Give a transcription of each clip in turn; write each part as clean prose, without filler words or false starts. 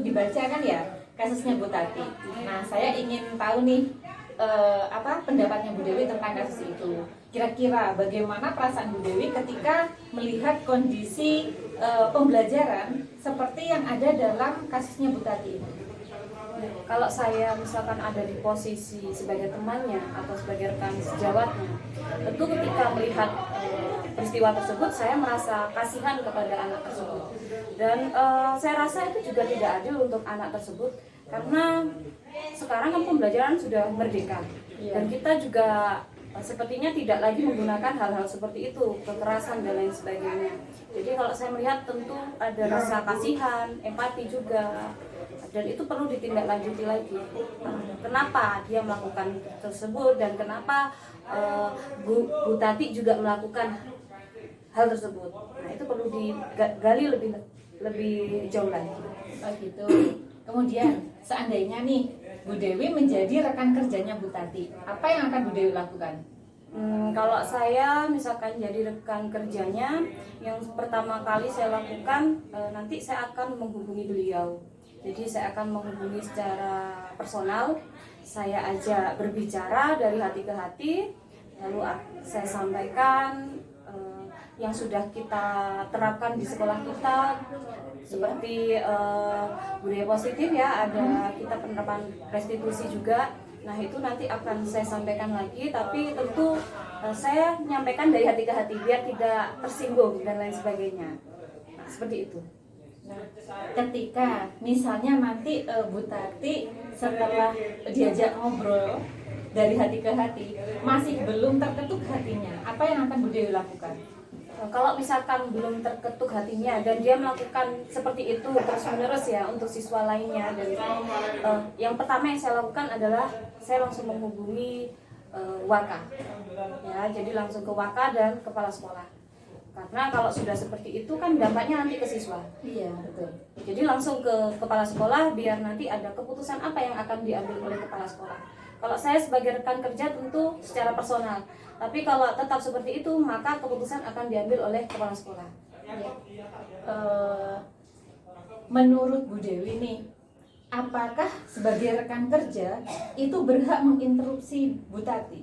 dibaca kan ya kasusnya Bu Tati. Nah, saya ingin tahu nih apa pendapatnya Bu Dewi tentang kasus itu. Kira-kira bagaimana perasaan Bu Dewi ketika melihat kondisi pembelajaran seperti yang ada dalam kasusnya Bu Tati ini? Kalau saya misalkan ada di posisi sebagai temannya atau sebagai rekan sejawatnya, tentu ketika melihat peristiwa tersebut saya merasa kasihan kepada anak tersebut. Dan saya rasa itu juga tidak adil untuk anak tersebut karena sekarang kan pembelajaran sudah merdeka dan kita juga sepertinya tidak lagi menggunakan hal-hal seperti itu, kekerasan dan lain sebagainya. Jadi kalau saya melihat tentu ada rasa kasihan, empati juga, dan itu perlu ditindaklanjuti lagi. Kenapa dia melakukan tersebut dan kenapa Bu Tati juga melakukan hal tersebut. Nah, itu perlu digali lebih jauh lagi. Oh gitu. Kemudian seandainya nih Bu Dewi menjadi rekan kerjanya Bu Tati, apa yang akan Bu Dewi lakukan? Kalau saya misalkan jadi rekan kerjanya, yang pertama kali saya lakukan nanti saya akan menghubungi beliau. Jadi saya akan menghubungi secara personal, saya ajak berbicara dari hati ke hati, lalu saya sampaikan yang sudah kita terapkan di sekolah kita, seperti budaya positif ya, ada kita penerapan restitusi juga. Nah itu nanti akan saya sampaikan lagi, tapi tentu saya menyampaikan dari hati ke hati biar tidak tersinggung dan lain sebagainya. Nah, seperti itu. Nah, ketika misalnya nanti Bu Tati setelah diajak ngobrol dari hati ke hati masih belum terketuk hatinya, apa yang akan Bu Dewi lakukan? Kalau misalkan belum terketuk hatinya dan dia melakukan seperti itu terus-menerus ya untuk siswa lainnya, dan yang pertama yang saya lakukan adalah saya langsung menghubungi Waka, ya, jadi langsung ke Waka dan kepala sekolah. Karena kalau sudah seperti itu kan dampaknya nanti ke siswa. Iya, betul. Jadi langsung ke kepala sekolah biar nanti ada keputusan apa yang akan diambil oleh kepala sekolah. Kalau saya sebagai rekan kerja tentu secara personal, tapi kalau tetap seperti itu maka keputusan akan diambil oleh kepala sekolah. Ya. Menurut Bu Dewi nih, apakah sebagai rekan kerja itu berhak menginterupsi Bu Tati?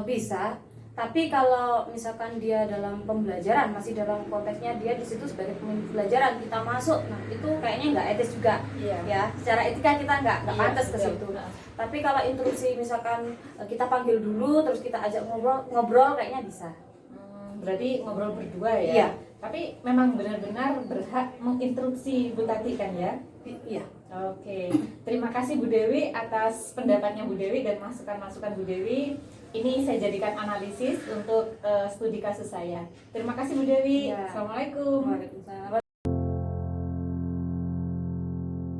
Bisa, tapi kalau misalkan dia dalam pembelajaran, masih dalam konteksnya dia di situ sebagai pembelajaran, kita masuk, nah itu kayaknya nggak etis juga. Iya. Ya, secara etika kita nggak pantas ke betul. situ. Tapi kalau interupsi misalkan kita panggil dulu terus kita ajak ngobrol kayaknya bisa. Berarti ngobrol berdua ya? Iya. Tapi memang benar-benar berhak menginterupsi Bu Tati kan ya? Iya. Oke, terima kasih Bu Dewi atas pendapatnya Bu Dewi dan masukan-masukan Bu Dewi. Ini saya jadikan analisis untuk studi kasus saya. Terima kasih Bu Dewi. Ya. Assalamualaikum. Waalaikumsalam.